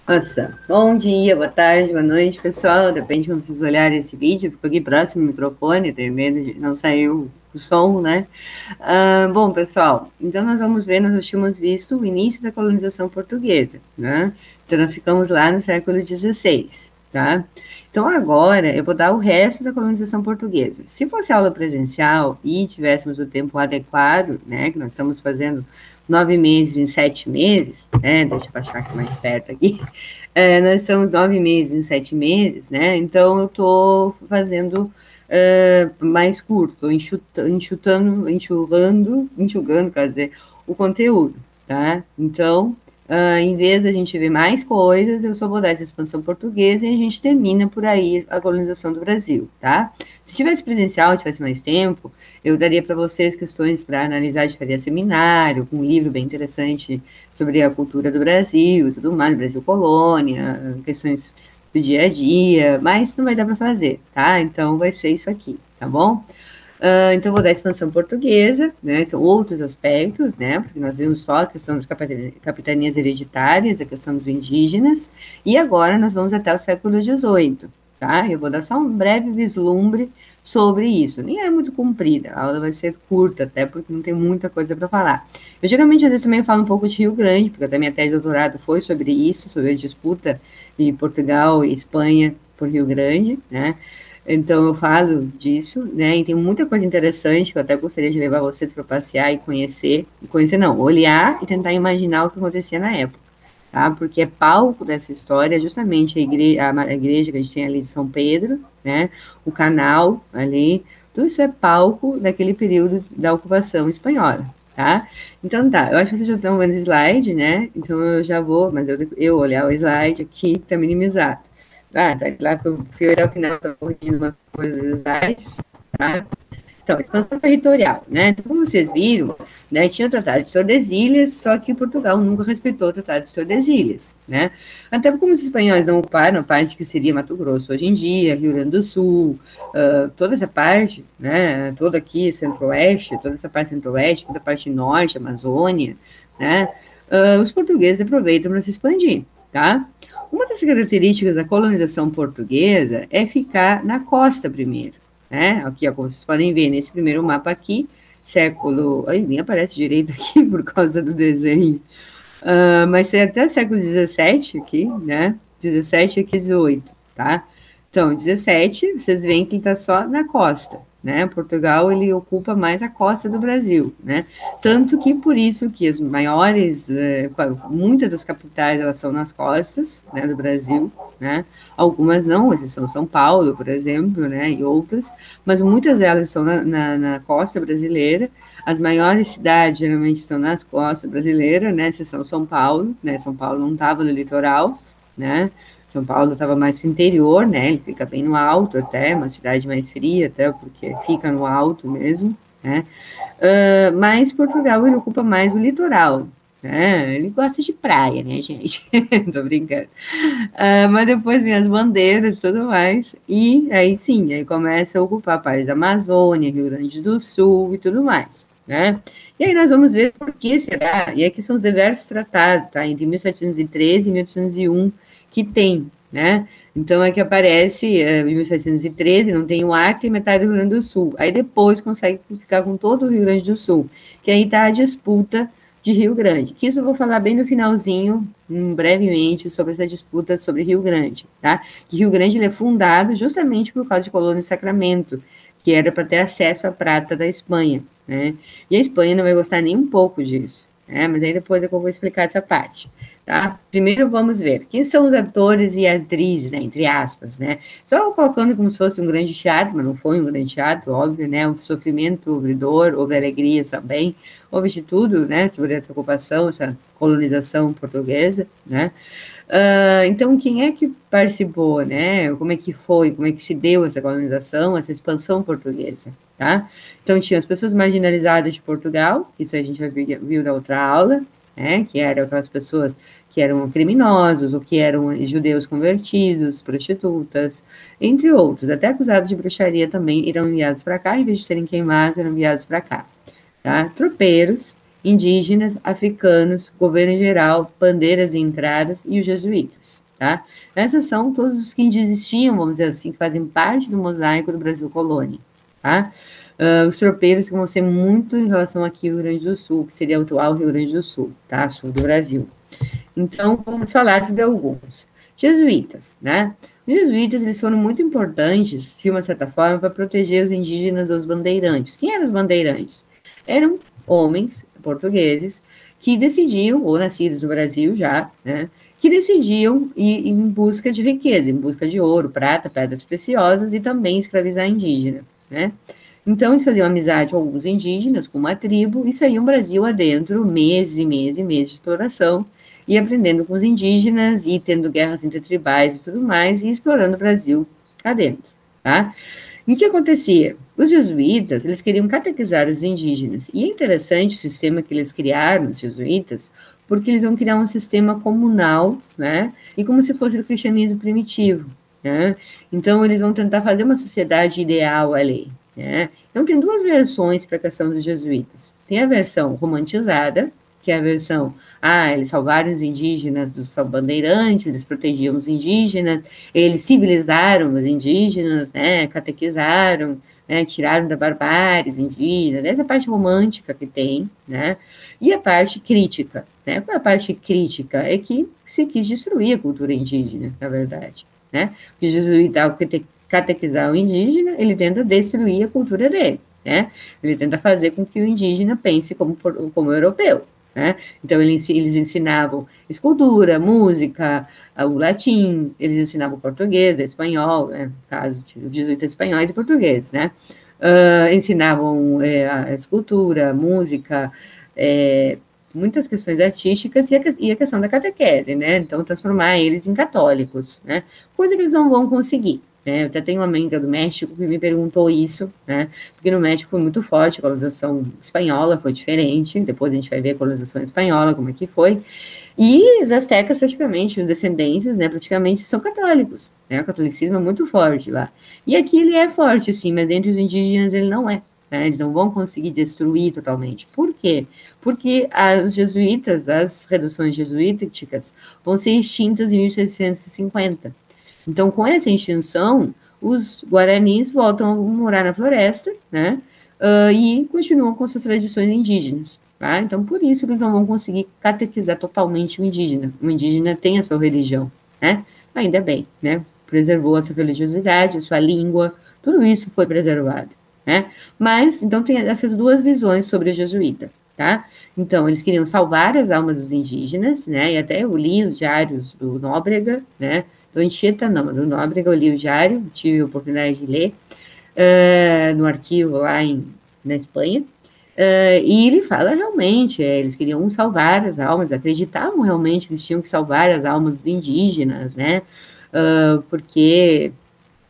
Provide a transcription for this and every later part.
Nossa, bom dia, boa tarde, boa noite, pessoal. Depende de quando vocês olharem esse vídeo. Fico aqui próximo ao microfone, tenho medo de não sair o som, né? Bom, pessoal, então nós tínhamos visto o início da colonização portuguesa, né? Então nós ficamos lá no século XVI, tá? Então agora eu vou dar o resto da colonização portuguesa. Se fosse aula presencial e tivéssemos o tempo adequado, né? Que nós estamos fazendo 9 meses em 7 meses, né? Deixa eu baixar aqui mais perto aqui. Nós estamos 9 meses em 7 meses, né? Então eu estou fazendo mais curto, enxugando, quer dizer, o conteúdo, tá? Então, em vez da gente ver mais coisas, eu só vou dar essa expansão portuguesa e a gente termina por aí a colonização do Brasil, tá? Se tivesse presencial, tivesse mais tempo, eu daria para vocês questões para analisar, de faria seminário, com um livro bem interessante sobre a cultura do Brasil e tudo mais, Brasil Colônia, questões do dia a dia, mas não vai dar para fazer, tá? Então vai ser isso aqui, tá bom? Então vou dar a expansão portuguesa, né? São outros aspectos, né? Porque nós vimos só a questão das capitanias hereditárias, a questão dos indígenas, e agora nós vamos até o século XVIII, tá? Eu vou dar só um breve vislumbre sobre isso. Nem é muito comprida, a aula vai ser curta, até porque não tem muita coisa para falar. Eu geralmente, às vezes, também falo um pouco de Rio Grande, porque até minha tese de doutorado foi sobre isso, sobre a disputa de Portugal e Espanha por Rio Grande, né? Então, eu falo disso, né? E tem muita coisa interessante que eu até gostaria de levar vocês para passear e conhecer. Conhecer não, olhar e tentar imaginar o que acontecia na época, tá? Porque é palco dessa história justamente a igreja que a gente tem ali de São Pedro, né? O canal ali, tudo isso é palco daquele período da ocupação espanhola, tá? Então tá, eu acho que vocês já estão vendo o slide, né? Então eu já vou, mas eu olhar o slide aqui tá minimizado. Tá lá que eu fui olhar o final, estava corrigindo umas coisas dos slides, tá? Então, expansão territorial, né? Então, como vocês viram, né, tinha o Tratado de Tordesilhas, só que Portugal nunca respeitou o Tratado de Tordesilhas, né? Até porque como os espanhóis não ocuparam a parte que seria Mato Grosso hoje em dia, Rio Grande do Sul, toda essa parte, né, toda aqui, centro-oeste, toda essa parte centro-oeste, toda a parte norte, Amazônia, né, os portugueses aproveitam para se expandir, tá? Uma das características da colonização portuguesa é ficar na costa primeiro, né? Aqui, ó, como vocês podem ver nesse primeiro mapa aqui, século... Ai, nem aparece direito aqui por causa do desenho. Mas é até século XVII aqui, né? 17 aqui 18, tá? Então, 17, vocês veem que ele está só na costa, né? Portugal, ele ocupa mais a costa do Brasil, né? Tanto que, por isso que as maiores, muitas das capitais, elas são nas costas, né, do Brasil, né? Algumas não, exceção São Paulo, por exemplo, né, e outras, mas muitas delas estão na costa brasileira. As maiores cidades, geralmente, estão nas costas brasileiras, né? Exceção São Paulo, né? São Paulo não estava no litoral, né? São Paulo estava mais para o interior, né? Ele fica bem no alto até, uma cidade mais fria até, porque fica no alto mesmo, né? Mas Portugal, ele ocupa mais o litoral, né? Ele gosta de praia, né, gente? Tô brincando. Mas depois vem as bandeiras e tudo mais, e aí sim, aí começa a ocupar partes da Amazônia, Rio Grande do Sul e tudo mais, né? E aí nós vamos ver por que será, e aqui são os diversos tratados, tá? Entre 1713 e 1801, que tem, né? Então é que aparece em 1713, não tem o Acre e metade do Rio Grande do Sul. Aí depois consegue ficar com todo o Rio Grande do Sul, que aí está a disputa de Rio Grande. Que isso eu vou falar bem no finalzinho, brevemente, sobre essa disputa sobre Rio Grande, tá? Que Rio Grande ele é fundado justamente por causa de Colônia e Sacramento, que era para ter acesso à prata da Espanha, né? E a Espanha não vai gostar nem um pouco disso, né? Mas aí depois eu vou explicar essa parte. Tá? Primeiro vamos ver quem são os atores e atrizes, né, entre aspas, né? Só colocando como se fosse um grande teatro, mas não foi um grande teatro, óbvio, né? Houve sofrimento, houve dor, houve alegrias também, houve de tudo, né? Sobre essa ocupação, essa colonização portuguesa, né? Então, quem é que participou, né? Como é que foi, como é que se deu essa colonização, essa expansão portuguesa, tá? Então, tinha as pessoas marginalizadas de Portugal, isso a gente já viu na outra aula, né? Que eram aquelas pessoas que eram criminosos, ou que eram judeus convertidos, prostitutas, entre outros, até acusados de bruxaria também, eram enviados para cá, em vez de serem queimados, eram enviados para cá, tá? Tropeiros, indígenas, africanos, governo em geral, bandeiras e entradas e os jesuítas, tá? Essas são todos os que ainda existiam, vamos dizer assim, que fazem parte do mosaico do Brasil colônia, tá? Os tropeiros que vão ser muito em relação aqui ao Rio Grande do Sul, que seria o atual Rio Grande do Sul, tá? Sul do Brasil. Então, vamos falar sobre alguns. Jesuítas, né? Os jesuítas, eles foram muito importantes, de uma certa forma, para proteger os indígenas dos bandeirantes. Quem eram os bandeirantes? Eram homens portugueses que decidiam, ou nascidos no Brasil já, né? Que decidiam ir em busca de riqueza, em busca de ouro, prata, pedras preciosas e também escravizar indígenas, né? Então, eles faziam amizade com alguns indígenas, com uma tribo, e saíam Brasil adentro, meses e meses e meses de exploração, e aprendendo com os indígenas, e tendo guerras intertribais e tudo mais, e explorando o Brasil adentro, tá? E o que acontecia? Os jesuítas, eles queriam catequizar os indígenas, e é interessante o sistema que eles criaram, os jesuítas, porque eles vão criar um sistema comunal, né, e como se fosse o cristianismo primitivo, né? Então, eles vão tentar fazer uma sociedade ideal ali, né? Então, tem duas versões para a questão dos jesuítas. Tem a versão romantizada, que é a versão, eles salvaram os indígenas dos bandeirantes, eles protegiam os indígenas, eles civilizaram os indígenas, né, catequizaram, né, tiraram da barbárie os indígenas, essa parte romântica que tem, né, e a parte crítica, né, qual é a parte crítica? É que se quis destruir a cultura indígena, na verdade, né, porque o jesuíta, ao catequizar o indígena, ele tenta destruir a cultura dele, né, ele tenta fazer com que o indígena pense como europeu, né? Então, eles ensinavam escultura, música, o latim, eles ensinavam português, espanhol, né? No caso, os jesuítas espanhóis e portugueses, né? Ensinavam a escultura, música, muitas questões artísticas e a questão da catequese, né? Então, transformar eles em católicos, né? Coisa que eles não vão conseguir. Eu até tenho uma amiga do México que me perguntou isso, né? Porque no México foi muito forte, a colonização espanhola foi diferente, depois a gente vai ver a colonização espanhola, como é que foi. E os astecas, praticamente, os descendentes, né, praticamente são católicos, né? O catolicismo é muito forte lá. E aqui ele é forte, sim, mas entre os indígenas ele não é. Né? Eles não vão conseguir destruir totalmente. Por quê? Porque os jesuítas, as reduções jesuíticas, vão ser extintas em 1650. Então, com essa extinção, os guaranis voltam a morar na floresta, né, e continuam com suas tradições indígenas, tá? Então, por isso eles não vão conseguir catequizar totalmente o indígena. O indígena tem a sua religião, né? Ainda bem, né? Preservou a sua religiosidade, a sua língua, tudo isso foi preservado, né? Mas, então, tem essas duas visões sobre o jesuíta, tá? Então, eles queriam salvar as almas dos indígenas, né? E até eu li os diários do Nóbrega, né? Do Anchieta, não, do Nóbrega, eu li o diário, tive a oportunidade de ler, no arquivo lá na Espanha, e ele fala realmente, eles queriam salvar as almas, acreditavam realmente que eles tinham que salvar as almas dos indígenas, né, porque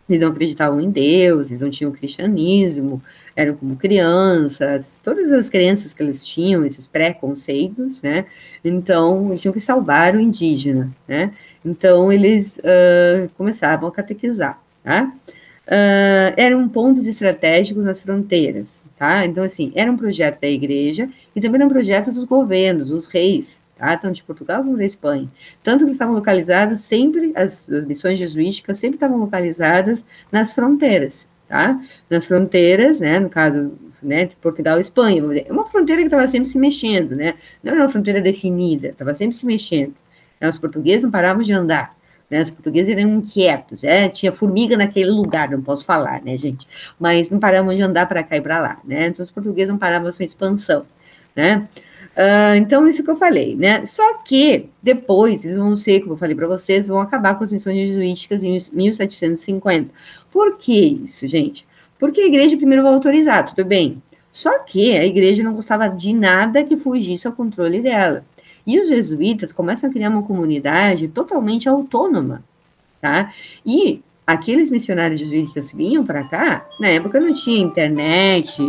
eles não acreditavam em Deus, eles não tinham cristianismo, eram como crianças, todas as crenças que eles tinham, esses preconceitos, né, então eles tinham que salvar o indígena, né, então eles começavam a catequizar, tá, eram pontos estratégicos nas fronteiras, tá, então assim, era um projeto da igreja e também era um projeto dos governos, dos reis, tá? Tanto de Portugal como da Espanha. Tanto que eles estavam localizados sempre, as missões jesuíticas sempre estavam localizadas nas fronteiras, tá? Nas fronteiras, né, no caso, né, de Portugal e Espanha, é uma fronteira que estava sempre se mexendo, né? Não era uma fronteira definida, estava sempre se mexendo. Os portugueses não paravam de andar, né? Os portugueses eram inquietos, tinha formiga naquele lugar, não posso falar, né, gente? Mas não paravam de andar para cá e para lá, né? Então os portugueses não paravam a sua expansão, né? Então, isso que eu falei, né? Só que depois eles vão ser, como eu falei para vocês, vão acabar com as missões jesuíticas em 1750. Por que isso, gente? Porque a igreja primeiro vai autorizar, tudo bem. Só que a igreja não gostava de nada que fugisse ao controle dela. E os jesuítas começam a criar uma comunidade totalmente autônoma, tá? E aqueles missionários jesuítas que vinham para cá, na época não tinha internet,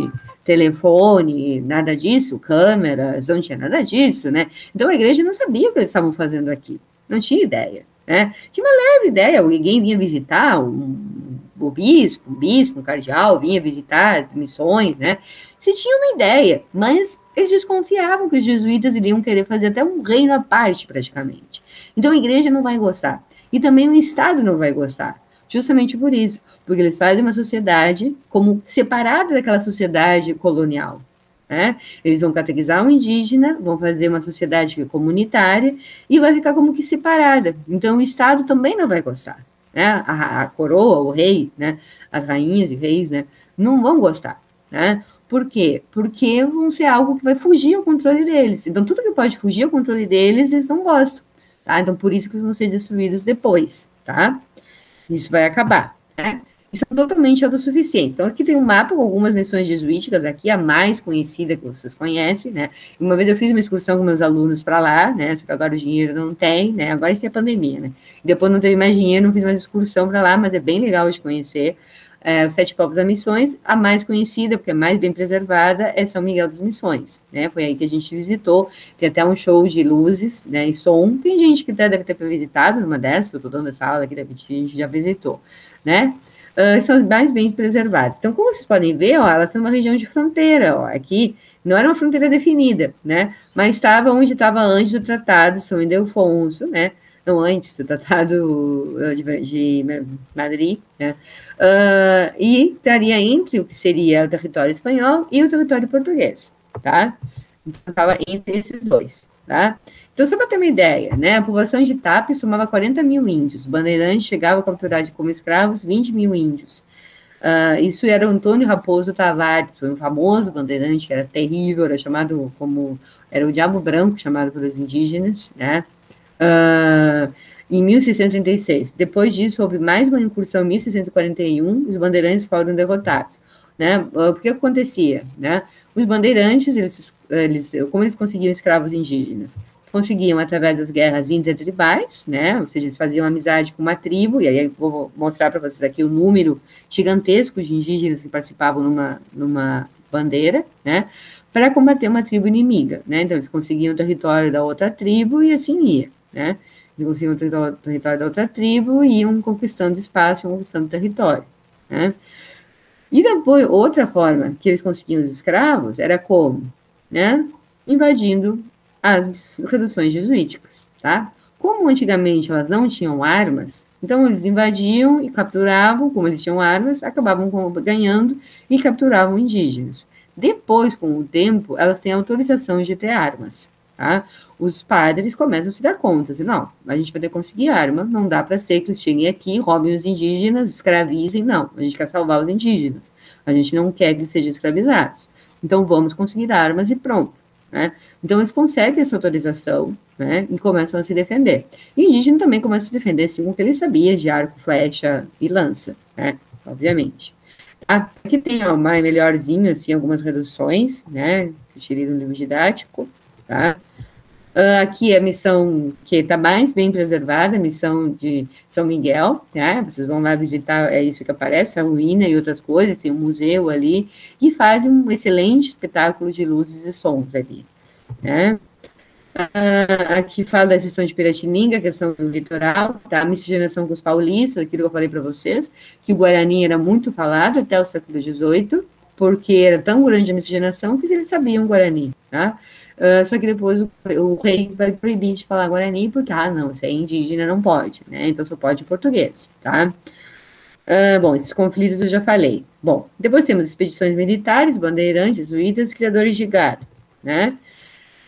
telefone, nada disso, câmeras, não tinha nada disso, né? Então a igreja não sabia o que eles estavam fazendo aqui, não tinha ideia, né? Tinha uma leve ideia, alguém vinha visitar bispo, um cardeal, vinha visitar as missões, né? Se tinha uma ideia, mas eles desconfiavam que os jesuítas iriam querer fazer até um reino à parte, praticamente. Então a igreja não vai gostar. E também o Estado não vai gostar. Justamente por isso, porque eles fazem uma sociedade como separada daquela sociedade colonial. Né? Eles vão catequizar o indígena, vão fazer uma sociedade comunitária e vai ficar como que separada. Então o Estado também não vai gostar. Né? A coroa, o rei, né? As rainhas e reis, né? Não vão gostar. Né? Por quê? Porque vão ser algo que vai fugir ao controle deles. Então tudo que pode fugir ao controle deles, eles não gostam. Tá? Então por isso que eles vão ser destruídos depois. Tá? Isso vai acabar, né? E são totalmente autossuficientes. Então, aqui tem um mapa com algumas missões jesuíticas, aqui a mais conhecida que vocês conhecem, né? Uma vez eu fiz uma excursão com meus alunos para lá, né? Só que agora o dinheiro não tem, né? Agora isso é a pandemia, né? E depois não teve mais dinheiro, não fiz mais excursão para lá, mas é bem legal de conhecer. Os Sete Povos das Missões, a mais conhecida, porque é mais bem preservada, é São Miguel das Missões, né? Foi aí que a gente visitou, tem até um show de luzes, né, e som, tem gente que até deve ter visitado numa dessas, eu estou dando essa aula aqui, a gente já visitou, né? São as mais bem preservadas. Então, como vocês podem ver, ó, elas são uma região de fronteira, ó, aqui não era uma fronteira definida, né? Mas estava onde estava antes do Tratado São Ildefonso, né? Não, antes do Tratado de Madrid, né? E estaria entre o que seria o território espanhol e o território português, tá? Então, estava entre esses dois, tá? Então, só para ter uma ideia, né, a população de Tapes somava 40 mil índios, Bandeirantes chegava a capturar como escravos 20 mil índios. Isso era Antônio Raposo Tavares, foi um famoso bandeirante, que era terrível, era chamado como, era o diabo branco, chamado pelos indígenas, né? Em 1636. Depois disso, houve mais uma incursão em 1641, os bandeirantes foram derrotados. Né? O que acontecia? Né? Os bandeirantes, como eles conseguiam escravos indígenas? Conseguiam através das guerras intertribais, né? Ou seja, eles faziam amizade com uma tribo, e aí eu vou mostrar para vocês aqui o número gigantesco de indígenas que participavam numa bandeira, né? Para combater uma tribo inimiga, né? Então, eles conseguiam o território da outra tribo e assim ia, né? Eles conseguiam o território da outra tribo e iam conquistando espaço, conquistando território, né? E depois, outra forma que eles conseguiam os escravos era como? Né? Invadindo as reduções jesuíticas, tá? Como antigamente elas não tinham armas, então eles invadiam e capturavam, como eles tinham armas, acabavam ganhando e capturavam indígenas. Depois, com o tempo, elas têm autorização de ter armas, tá? Os padres começam a se dar conta, assim, não, a gente vai ter que conseguir arma, não dá para ser que eles cheguem aqui, roubem os indígenas, escravizem, não, a gente quer salvar os indígenas, a gente não quer que eles sejam escravizados, então vamos conseguir armas e pronto. Né? Então, eles conseguem essa autorização, né, e começam a se defender. E o indígena também começa a se defender, assim, com o que ele sabia de arco, flecha e lança, né, obviamente. Aqui tem, ó, mais melhorzinho, assim, algumas reduções, né, que eu tirei do livro didático, tá? Aqui é a missão que está mais bem preservada, a missão de São Miguel, né? Vocês vão lá visitar, é isso que aparece, a ruína e outras coisas, tem um museu ali, e fazem um excelente espetáculo de luzes e sons ali, né? Aqui fala da seção de Piratininga, questão do litoral, tá? A miscigenação com os paulistas, aquilo que eu falei para vocês, que o Guarani era muito falado até o século XVIII, porque era tão grande a miscigenação que eles sabiam Guarani, tá? Só que depois o rei vai proibir de falar Guarani, porque, não, isso é indígena, não pode, né? Então só pode português, tá? Bom, esses conflitos eu já falei. Bom, depois temos expedições militares, bandeirantes, jesuítas, criadores de gado, né?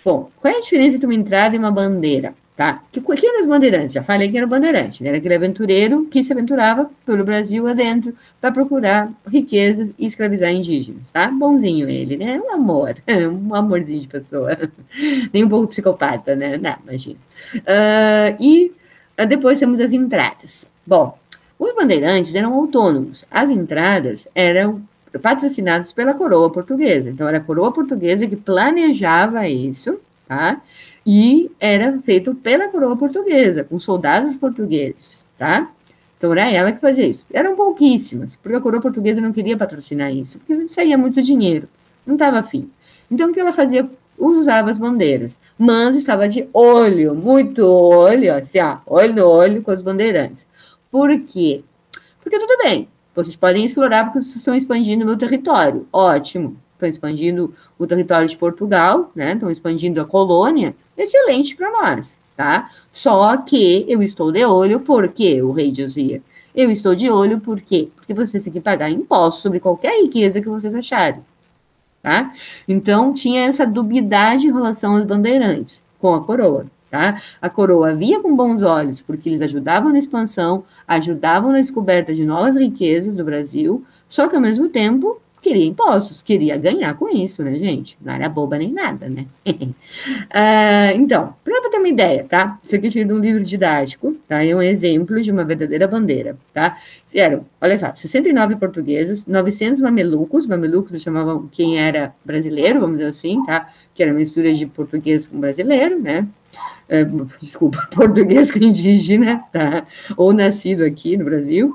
Bom, qual é a diferença entre uma entrada e uma bandeira? Tá? Que eram os bandeirantes? Já falei que era o bandeirante, né? Era aquele aventureiro que se aventurava pelo Brasil adentro para procurar riquezas e escravizar indígenas, tá? Bonzinho ele, né? Um amor, um amorzinho de pessoa. Nem um pouco psicopata, né? Não, imagina. Depois temos as entradas. Bom, os bandeirantes eram autônomos. As entradas eram patrocinados pela coroa portuguesa. Então, era a coroa portuguesa que planejava isso, tá? E era feito pela coroa portuguesa, com soldados portugueses, tá? Então, era ela que fazia isso. Eram pouquíssimas, porque a coroa portuguesa não queria patrocinar isso, porque saía muito dinheiro, não estava afim. Então, o que ela fazia? Usava as bandeiras, mas estava de olho, muito olho, assim, ó, olho no olho com os bandeirantes. Por quê? Porque tudo bem, vocês podem explorar porque vocês estão expandindo o meu território. Ótimo. Estão expandindo o território de Portugal, né? Estão expandindo a colônia. Excelente para nós, tá? Só que eu estou de olho porque o rei dizia. Eu estou de olho por quê? Porque vocês têm que pagar impostos sobre qualquer riqueza que vocês acharem, tá? Então, tinha essa dubiedade em relação aos bandeirantes com a coroa, tá? A coroa via com bons olhos, porque eles ajudavam na expansão, ajudavam na descoberta de novas riquezas do Brasil, só que, ao mesmo tempo, queria impostos, queria ganhar com isso, né, gente? Não era boba nem nada, né? Então, para ter uma ideia, tá? Isso aqui eu tirei de um livro didático, tá? É um exemplo de uma verdadeira bandeira, tá? Eram, olha só, 69 portugueses, 900 mamelucos eles chamavam quem era brasileiro, vamos dizer assim, tá? Que era uma mistura de português com brasileiro, né? Desculpa, português com indígena, tá? Ou nascido aqui no Brasil.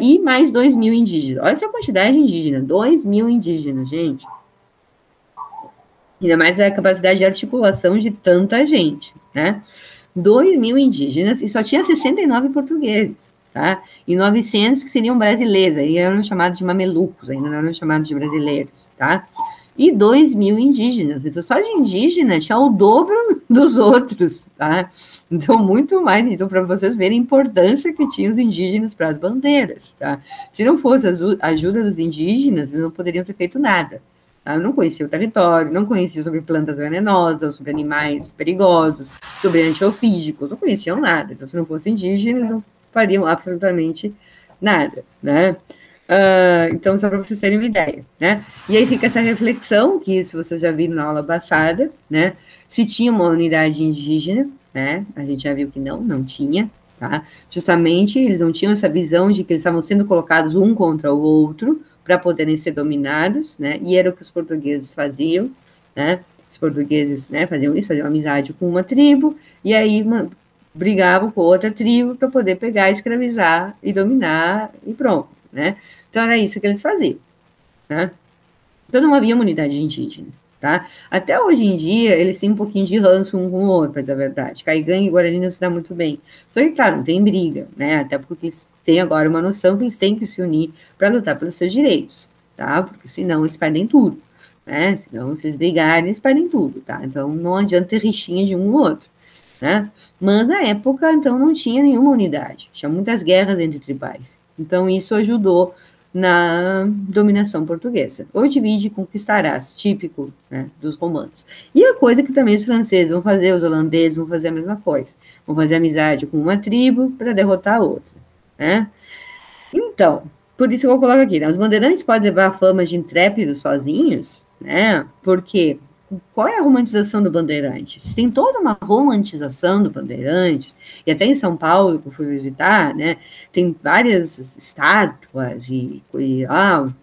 E mais 2.000 indígenas. Olha essa quantidade de indígenas, 2.000 indígenas, gente. Ainda mais a capacidade de articulação de tanta gente, né? 2.000 indígenas e só tinha 69 portugueses, tá? E 900 que seriam brasileiros, aí eram chamados de mamelucos, ainda não eram chamados de brasileiros, tá? E 2.000 indígenas, então só de indígena tinha o dobro dos outros, tá? Então, muito mais, então, para vocês verem a importância que tinham os indígenas para as bandeiras, tá? Se não fosse a ajuda dos indígenas, eles não poderiam ter feito nada. Tá? Eu não conhecia o território, não conhecia sobre plantas venenosas, sobre animais perigosos, sobre antiofídicos, não conheciam nada. Então, se não fossem indígenas, não fariam absolutamente nada, né? Então, só para vocês terem uma ideia, né? E aí fica essa reflexão, que isso vocês já viram na aula passada, né? Se tinha uma unidade indígena, né? A gente já viu que não tinha, tá? Justamente, eles não tinham essa visão de que eles estavam sendo colocados um contra o outro para poderem ser dominados, né? E era o que os portugueses faziam, né? Os portugueses, né, faziam isso, faziam amizade com uma tribo, e aí brigavam com outra tribo para poder pegar, escravizar e dominar, e pronto, né? Então, era isso que eles faziam, né? Então, não havia uma unidade indígena, tá? Até hoje em dia, eles têm um pouquinho de ranço um com o outro, mas é verdade. Caigangue e Guarani não se dá muito bem. Só que, claro, não tem briga, né? Até porque eles têm agora uma noção que eles têm que se unir para lutar pelos seus direitos, tá? Porque senão eles perdem tudo, né? Senão, se eles brigarem, eles perdem tudo, tá? Então, não adianta ter rixinha de um ou outro, né? Mas, na época, então, não tinha nenhuma unidade. Tinha muitas guerras entre tribais. Então, isso ajudou na dominação portuguesa. Ou divide e conquistarás, típico, né, dos romanos. E a coisa que também os franceses vão fazer, os holandeses vão fazer a mesma coisa. Vão fazer amizade com uma tribo para derrotar a outra, né? Então, por isso eu vou colocar aqui, né, os bandeirantes podem levar a fama de intrépidos sozinhos, né? Porque qual é a romantização do Bandeirantes? Tem toda uma romantização do Bandeirantes, e até em São Paulo, que eu fui visitar, né, tem várias estátuas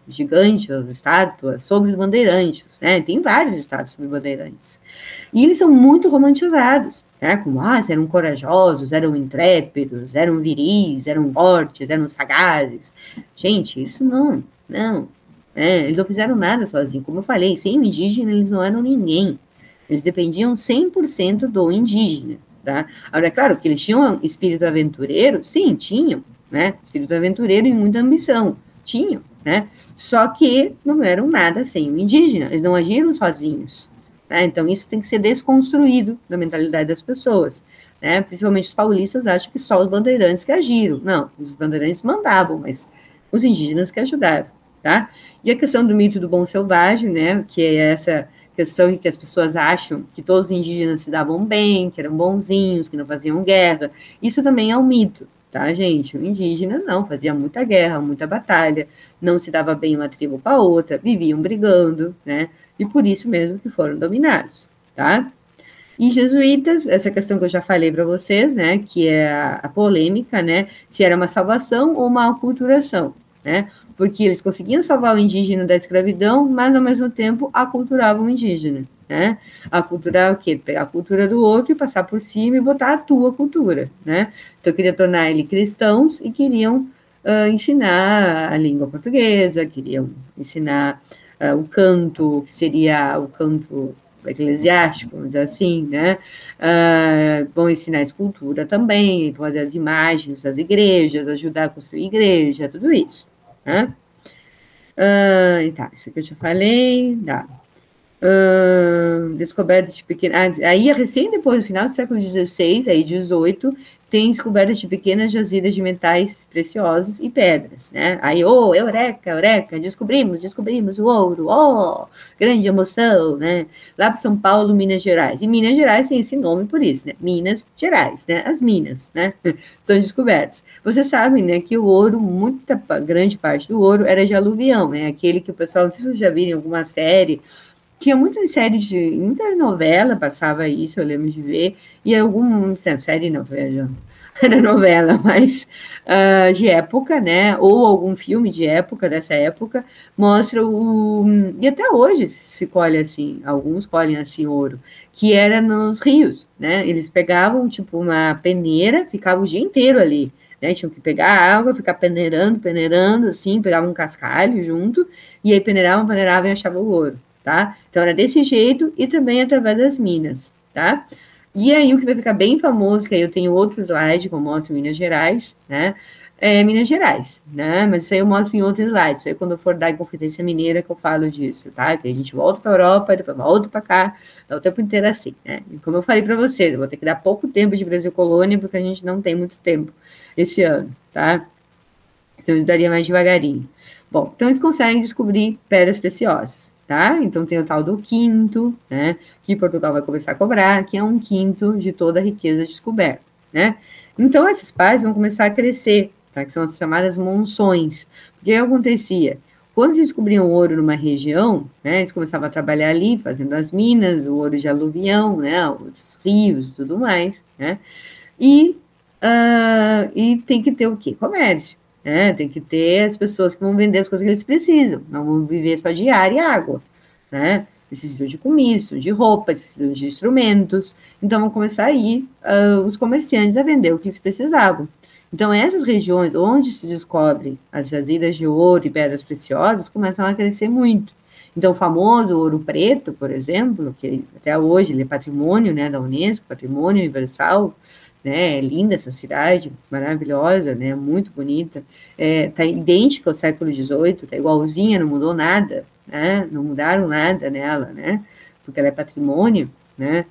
gigantes estátuas sobre os Bandeirantes, né, tem várias estátuas sobre Bandeirantes, e eles são muito romantizados, né, como, eram corajosos, eram intrépidos, eram viris, eram fortes, eram sagazes. Gente, isso não. Eles não fizeram nada sozinhos. Como eu falei, sem o indígena, eles não eram ninguém. Eles dependiam 100% do indígena, tá? Agora, é claro que eles tinham espírito aventureiro, sim, tinham, né? Espírito aventureiro e muita ambição, tinham, né? Só que não eram nada sem o indígena, eles não agiram sozinhos, né? Então, isso tem que ser desconstruído da mentalidade das pessoas, né? Principalmente os paulistas acham que só os bandeirantes que agiram. Não, os bandeirantes mandavam, mas os indígenas que ajudaram. Tá? E a questão do mito do bom selvagem, né, que é essa questão em que as pessoas acham que todos os indígenas se davam bem, que eram bonzinhos, que não faziam guerra, isso também é um mito, tá, gente? O indígena não, fazia muita guerra, muita batalha, não se dava bem uma tribo com a outra, viviam brigando, né, e por isso mesmo que foram dominados, tá? E jesuítas, essa questão que eu já falei para vocês, né, que é a polêmica, né, se era uma salvação ou uma aculturação, né, porque eles conseguiam salvar o indígena da escravidão, mas, ao mesmo tempo, aculturavam o indígena, né? Aculturar o quê? Pegar a cultura do outro e passar por cima e botar a tua cultura, né? Então, queria tornar eles cristãos e queriam ensinar a língua portuguesa, queriam ensinar o canto, que seria o canto eclesiástico, vamos dizer assim, né? Vão ensinar a escultura também, vão fazer as imagens das igrejas, ajudar a construir igreja, tudo isso, né? Tá, isso aqui eu já falei, tá. Descobertas de pequenas... Aí, recém depois, no final do século XVI, aí 18, tem descobertas de pequenas jazidas de metais preciosos e pedras, né? Aí, eureka, eureka, descobrimos o ouro, grande emoção, né? Lá para São Paulo, Minas Gerais. E Minas Gerais tem esse nome por isso, né? Minas Gerais, né? As minas, né? São descobertas. Vocês sabem, né, que o ouro, grande parte do ouro era de aluvião, né? Aquele que o pessoal, não sei se vocês já viram em alguma série, tinha muitas séries muita novela passava isso, eu lembro de ver, e série não, tô viajando, era novela, mas de época, né, ou algum filme de época, dessa época, mostra e até hoje se colhe assim, alguns colhem assim ouro, que era nos rios, né, eles pegavam tipo uma peneira, ficavam o dia inteiro ali, né, tinham que pegar a água, ficar peneirando, assim, pegavam um cascalho junto, e aí peneiravam e achavam o ouro. Tá? Então, era desse jeito e também através das minas, tá? E aí, o que vai ficar bem famoso, que aí eu tenho outro slide que eu mostro em Minas Gerais, né? Minas Gerais, né? Mas isso aí eu mostro em outro slide, isso aí quando eu for dar Inconfidência Mineira que eu falo disso, tá? Que a gente volta para a Europa, depois volta para cá, é o tempo inteiro assim, né? E como eu falei para vocês, eu vou ter que dar pouco tempo de Brasil Colônia, porque a gente não tem muito tempo esse ano, tá? Então, eu daria mais devagarinho. Bom, então eles conseguem descobrir pedras preciosas. Tá? Então, tem o tal do quinto, né, que Portugal vai começar a cobrar, que é 1/5 de toda a riqueza descoberta, né? Então, esses pares vão começar a crescer, tá? Que são as chamadas monções. O que acontecia? Quando eles descobriam ouro numa região, né, eles começavam a trabalhar ali, fazendo as minas, o ouro de aluvião, né, os rios e tudo mais, né? E tem que ter o quê? Comércio. Tem que ter as pessoas que vão vender as coisas que eles precisam, não vão viver só de ar e água, né? Eles precisam de comida, precisam de roupa, precisam de instrumentos, então vão começar aí os comerciantes a vender o que eles precisavam. Então, essas regiões onde se descobrem as jazidas de ouro e pedras preciosas começam a crescer muito. Então, o famoso Ouro Preto, por exemplo, que até hoje ele é patrimônio, né, da Unesco, patrimônio universal, né, é linda essa cidade, maravilhosa, né, muito bonita, tá idêntica ao século XVIII, tá igualzinha, não mudou nada, né, não mudaram nada nela, né, porque ela é patrimônio, né,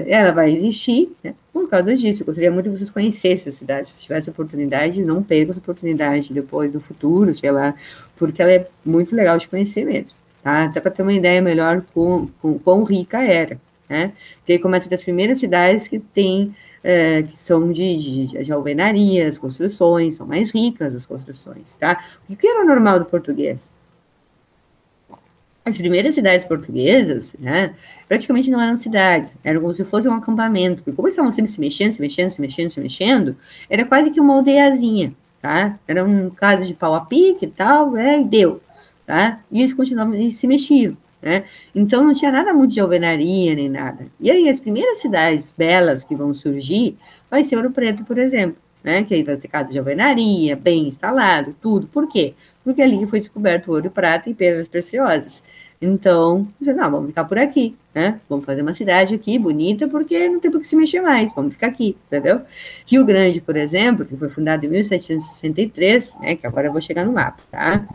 ela vai existir, né, por causa disso. Eu gostaria muito que vocês conhecessem a cidade, se tivesse oportunidade, não percam essa oportunidade depois do futuro, sei lá, porque ela é muito legal de conhecer mesmo, tá, até para ter uma ideia melhor com quão rica era, né, porque aí começa das primeiras cidades que tem que são de alvenarias, construções, são mais ricas as construções, tá? O que era normal do português? As primeiras cidades portuguesas, né, praticamente não eram cidades, eram como se fosse um acampamento, porque como estavam sempre se mexendo, era quase que uma aldeiazinha, tá? Eram casas de pau a pique e tal, e deu, tá? E eles continuavam, e se mexiam, né? Então, não tinha nada muito de alvenaria, nem nada. E aí, as primeiras cidades belas que vão surgir, vai ser Ouro Preto, por exemplo, né? Que aí vai ter casa de alvenaria, bem instalado, tudo. Por quê? Porque ali foi descoberto ouro, prata e pedras preciosas. Então, não, vamos ficar por aqui, né? Vamos fazer uma cidade aqui, bonita, porque não tem por que se mexer mais, vamos ficar aqui, entendeu? Rio Grande, por exemplo, que foi fundado em 1763, né? Que agora eu vou chegar no mapa, tá?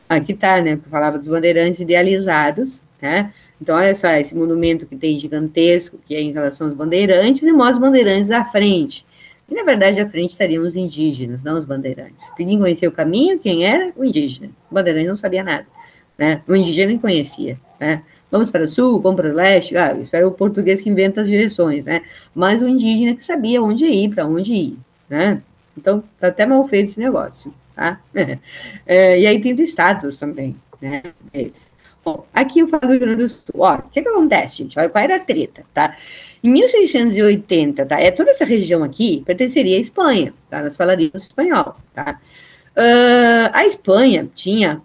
Aqui tá, né, que eu falava dos bandeirantes idealizados, né, então olha só, esse monumento que tem gigantesco, que é em relação aos bandeirantes, e mostra os bandeirantes à frente, e na verdade à frente estariam os indígenas, não os bandeirantes, ninguém conhecia o caminho, quem era? O indígena, o bandeirante não sabia nada, né, o indígena nem conhecia, né, vamos para o sul, vamos para o leste, isso era o português que inventa as direções, né, mas o indígena que sabia onde ir, para onde ir, né, então tá até mal feito esse negócio. Tá? E aí tem estátuas também, né, eles. Bom, aqui eu falo do Rio Grande do Sul. Ó, o que acontece, gente? Olha, qual era a treta, tá? Em 1680, tá? Toda essa região aqui pertenceria à Espanha, tá? Nós falaríamos espanhol, tá? A Espanha tinha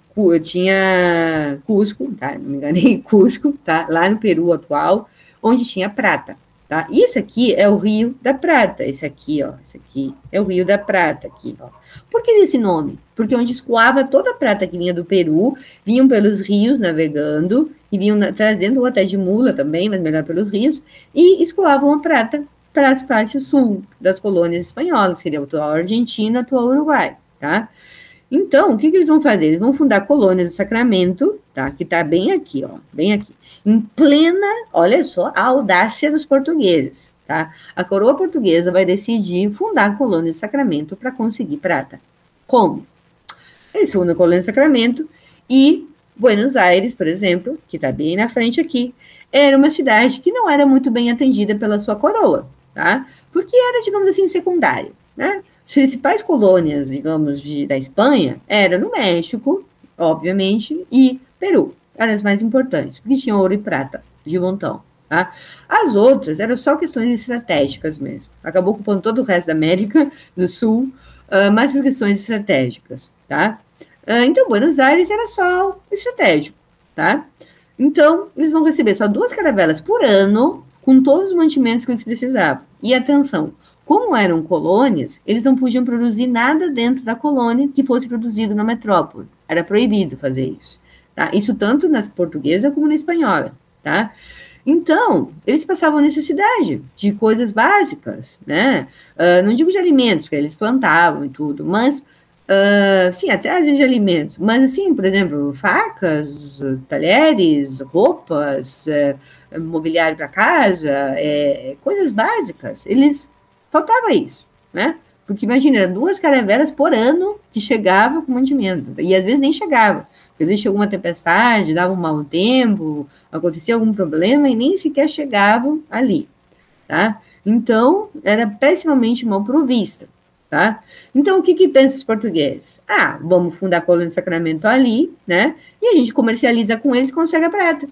Cusco, tá? Não me enganei, Cusco, tá? Lá no Peru atual, onde tinha prata. Tá? Isso aqui é o Rio da Prata, esse aqui, ó, esse aqui é o Rio da Prata, aqui, ó. Por que esse nome? Porque onde escoava toda a prata que vinha do Peru, vinham pelos rios navegando, e vinham trazendo, ou até de mula também, mas melhor pelos rios, e escoavam a prata para as partes sul das colônias espanholas, que seria a atual Argentina, a atual Uruguai, tá? Então, o que eles vão fazer? Eles vão fundar colônias do Sacramento, tá? Que está bem aqui, ó, bem aqui. Em plena, olha só, a audácia dos portugueses, tá? A coroa portuguesa vai decidir fundar a colônia do Sacramento para conseguir prata. Como? Eles fundam a colônia do Sacramento e Buenos Aires, por exemplo, que está bem na frente aqui, era uma cidade que não era muito bem atendida pela sua coroa, tá? Porque era, digamos assim, secundária, né? As principais colônias, digamos, da Espanha eram no México, obviamente, e Peru. Eram as mais importantes, porque tinham ouro e prata de montão. Tá? As outras eram só questões estratégicas mesmo. Acabou ocupando todo o resto da América do Sul, mas por questões estratégicas. Tá? Então, Buenos Aires era só estratégico. Tá? Então, eles vão receber só 2 caravelas por ano, com todos os mantimentos que eles precisavam. E atenção, como eram colônias, eles não podiam produzir nada dentro da colônia que fosse produzido na metrópole. Era proibido fazer isso. Tá? Isso tanto na portuguesa como na espanhola. Tá? Então, eles passavam necessidade de coisas básicas, né? Não digo de alimentos, porque eles plantavam e tudo, mas, sim, até às vezes de alimentos. Mas, assim, por exemplo, facas, talheres, roupas, mobiliário para casa, coisas básicas. Eles faltava isso, né? Porque imagina, eram 2 caravelas por ano que chegavam com mantimento, e às vezes nem chegava, às vezes chegou uma tempestade, dava um mau tempo, acontecia algum problema e nem sequer chegavam ali, tá? Então, era pessimamente mal provista, tá? Então, o que pensam os portugueses? Vamos fundar a colônia de Sacramento ali, né? E a gente comercializa com eles e consegue a prata.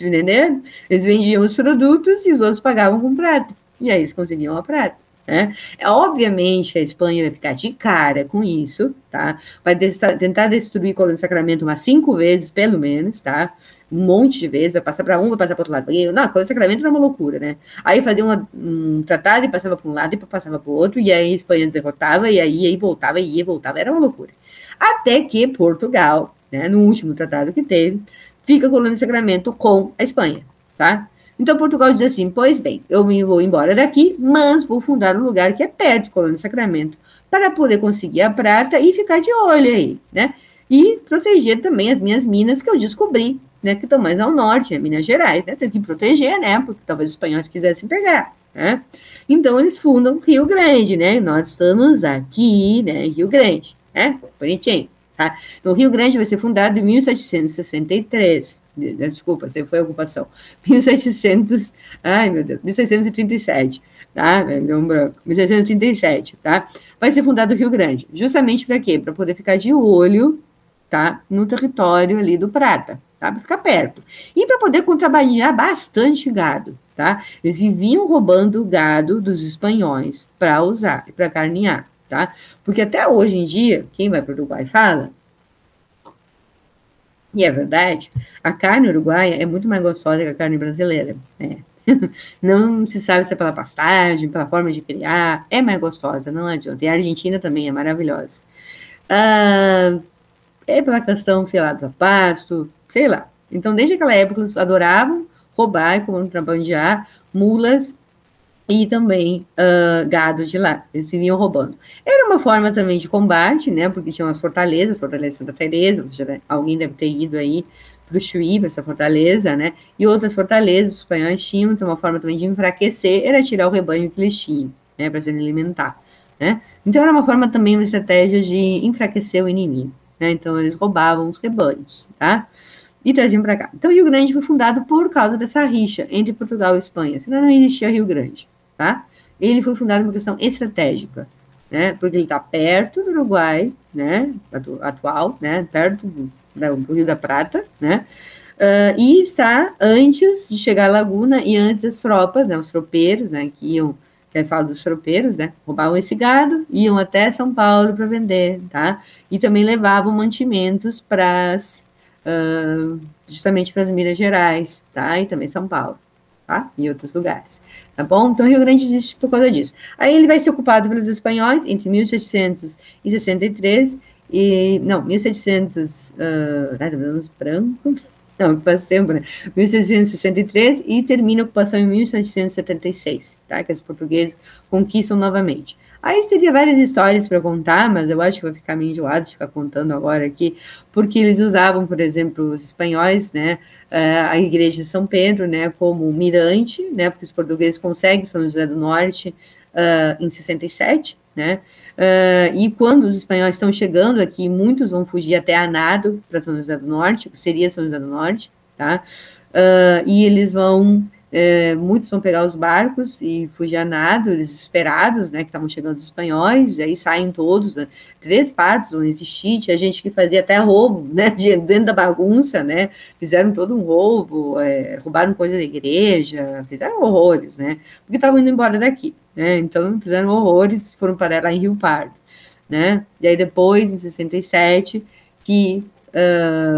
Entendeu? Eles vendiam os produtos e os outros pagavam com prata. E aí eles conseguiam a prata, né? Obviamente que a Espanha vai ficar de cara com isso, tá? Vai tentar destruir a colônia de Sacramento umas 5 vezes, pelo menos, tá? Um monte de vezes, vai passar para um, vai passar para outro lado. Não, a colônia de Sacramento era uma loucura, né? Aí fazia um tratado e passava para um lado e passava para o outro, e aí a Espanha derrotava, e aí voltava, e ia, voltava, era uma loucura. Até que Portugal, né, no último tratado que teve, fica a colônia de Sacramento com a Espanha, tá? Então, Portugal diz assim, pois bem, eu vou embora daqui, mas vou fundar um lugar que é perto de Colônia do Sacramento, para poder conseguir a prata e ficar de olho aí, né? E proteger também as minhas minas que eu descobri, né? Que estão mais ao norte, Minas Gerais, né? Tem que proteger, né? Porque talvez os espanhóis quisessem pegar, né? Então, eles fundam Rio Grande, né? Nós estamos aqui, né? Rio Grande, né? Bonitinho, tá? Então, Rio Grande vai ser fundado em 1763. Desculpa, essa foi a ocupação. 1700, ai meu Deus, 1637, tá? Deu um branco. 1637, tá? Vai ser fundado o Rio Grande. Justamente para quê? Para poder ficar de olho, tá? No território ali do Prata, tá? Para ficar perto. E para poder contrabandear bastante gado, tá? Eles viviam roubando o gado dos espanhóis para usar, para carnear, tá? Porque até hoje em dia, quem vai para o Uruguai fala, e é verdade, a carne uruguaia é muito mais gostosa que a carne brasileira. Não se sabe se é pela pastagem, pela forma de criar, é mais gostosa, não adianta. E a Argentina também é maravilhosa. É pela questão, sei lá, do pasto, sei lá. Então, desde aquela época, eles adoravam roubar e contrabandear mulas e também gado de lá. Eles viviam roubando. Era uma forma também de combate, né? Porque tinham as fortalezas, Fortaleza Santa Teresa, ou seja, alguém deve ter ido aí para o Chuí, para essa fortaleza, né? E outras fortalezas, os espanhóis tinham, então uma forma também de enfraquecer era tirar o rebanho que eles tinham, né? Para se alimentar, né? Então era uma forma também, uma estratégia de enfraquecer o inimigo, né? Então eles roubavam os rebanhos, tá? E traziam para cá. Então, o Rio Grande foi fundado por causa dessa rixa entre Portugal e Espanha, senão não existia Rio Grande, tá? Ele foi fundado por uma questão estratégica, né? Porque ele está perto do Uruguai, né? Atual, né? Perto do Rio da Prata, né? E está antes de chegar à Laguna e antes das tropas, né? Os tropeiros, né? Que iam, que eu falo dos tropeiros, né? Roubavam esse gado, iam até São Paulo para vender, tá? E também levavam mantimentos para as justamente para as Minas Gerais, tá? E também São Paulo, tá? E outros lugares, tá bom? Então, Rio Grande existe por causa disso. Aí ele vai ser ocupado pelos espanhóis entre 1763 e... Não, 1700... tá vendo branco? não, ocupação, 1663, e termina a ocupação em 1776, tá? Que os portugueses conquistam novamente. Aí teria várias histórias para contar, mas eu acho que vai ficar meio enjoado de ficar contando agora aqui, porque eles usavam, por exemplo, os espanhóis, né, a igreja de São Pedro, né, como mirante, né, porque os portugueses conseguem São José do Norte em 67, né, e quando os espanhóis estão chegando aqui, muitos vão fugir até a nado para São José do Norte, que seria São José do Norte, tá, e eles vão... muitos vão pegar os barcos e fugir a nado, desesperados, né, que estavam chegando os espanhóis, e aí saem todos, né, 3 partos vão existir, tinha gente que fazia até roubo, né, dentro da bagunça, né, fizeram todo um roubo, roubaram coisa da igreja, fizeram horrores, né, porque estavam indo embora daqui, né, então fizeram horrores, foram parar lá em Rio Pardo, né, e aí depois, em 67, que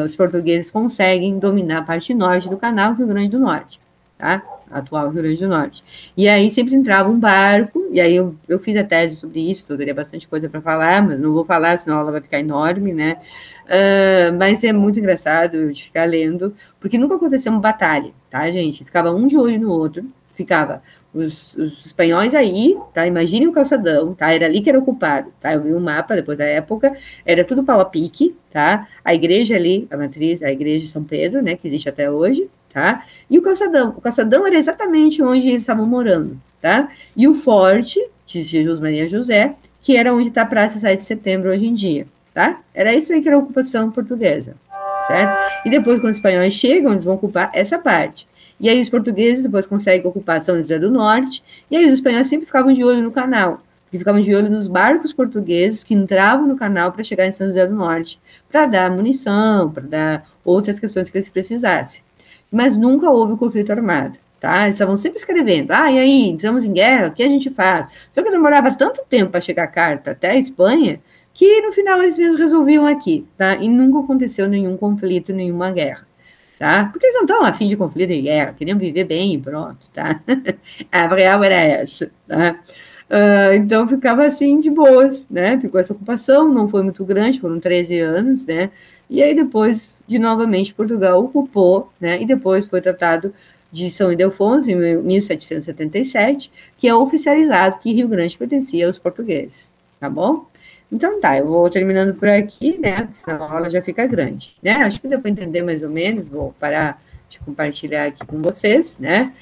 os portugueses conseguem dominar a parte norte do canal, Rio Grande do Norte, tá? Atual Rio Grande do Norte. E aí sempre entrava um barco, e aí eu fiz a tese sobre isso, eu teria bastante coisa para falar, mas não vou falar, senão ela vai ficar enorme, né? Mas é muito engraçado de ficar lendo, porque nunca aconteceu uma batalha, tá, gente? Ficava um de olho no outro, ficava os espanhóis aí, tá? Imagine o calçadão, tá? Era ali que era ocupado, tá? Eu vi um mapa depois da época, era tudo pau a pique, tá? A igreja ali, a matriz, a igreja de São Pedro, né? Que existe até hoje, tá? E o calçadão era exatamente onde eles estavam morando, tá? E o forte de Jesus Maria José, que era onde está a Praça 7 de Setembro hoje em dia, tá? Era isso aí que era a ocupação portuguesa, certo? E depois, quando os espanhóis chegam, eles vão ocupar essa parte. E aí os portugueses depois conseguem ocupar São José do Norte, e aí os espanhóis sempre ficavam de olho no canal, e ficavam de olho nos barcos portugueses que entravam no canal para chegar em São José do Norte, para dar munição, para dar outras questões que eles precisassem. Mas nunca houve um conflito armado, tá? Eles estavam sempre escrevendo, e aí, entramos em guerra, o que a gente faz? Só que demorava tanto tempo para chegar a carta até a Espanha, que no final eles mesmos resolviam aqui, tá? E nunca aconteceu nenhum conflito, nenhuma guerra, tá? Porque eles não estão a fim de conflito e guerra, queriam viver bem e pronto, tá? A real era essa, tá? Então ficava assim de boas, né? Ficou essa ocupação, não foi muito grande, foram 13 anos, né? E aí depois, novamente, Portugal ocupou, né? E depois foi tratado de São Ildefonso, em 1777, que é oficializado que Rio Grande pertencia aos portugueses, tá bom? Então tá, eu vou terminando por aqui, né? Senão a aula já fica grande, né? Acho que deu para entender mais ou menos, vou parar de compartilhar aqui com vocês, né?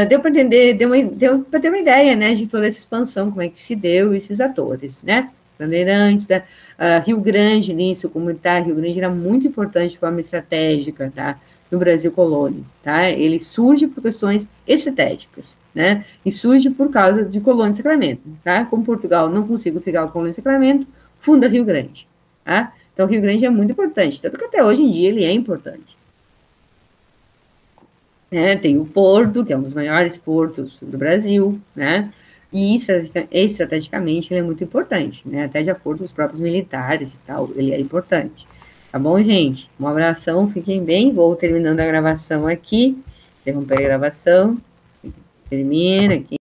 Deu para entender, deu para ter uma ideia, né, de toda essa expansão, como é que se deu esses atores, né? Bandeirantes, Rio Grande, nisso, como está, Rio Grande era muito importante de forma estratégica, tá? No Brasil colônia, tá? Ele surge por questões estratégicas, né? E surge por causa de Colônia de Sacramento, tá? Como Portugal não conseguiu ficar com Colônia de Sacramento, funda Rio Grande, tá? Então, Rio Grande é muito importante, tanto que até hoje em dia ele é importante. Tem o Porto, que é um dos maiores portos do Brasil, né? E estrategicamente ele é muito importante, né? Até de acordo com os próprios militares e tal, ele é importante. Tá bom, gente? Um abração, fiquem bem. Vou terminando a gravação aqui. Interromper a gravação. Termina aqui.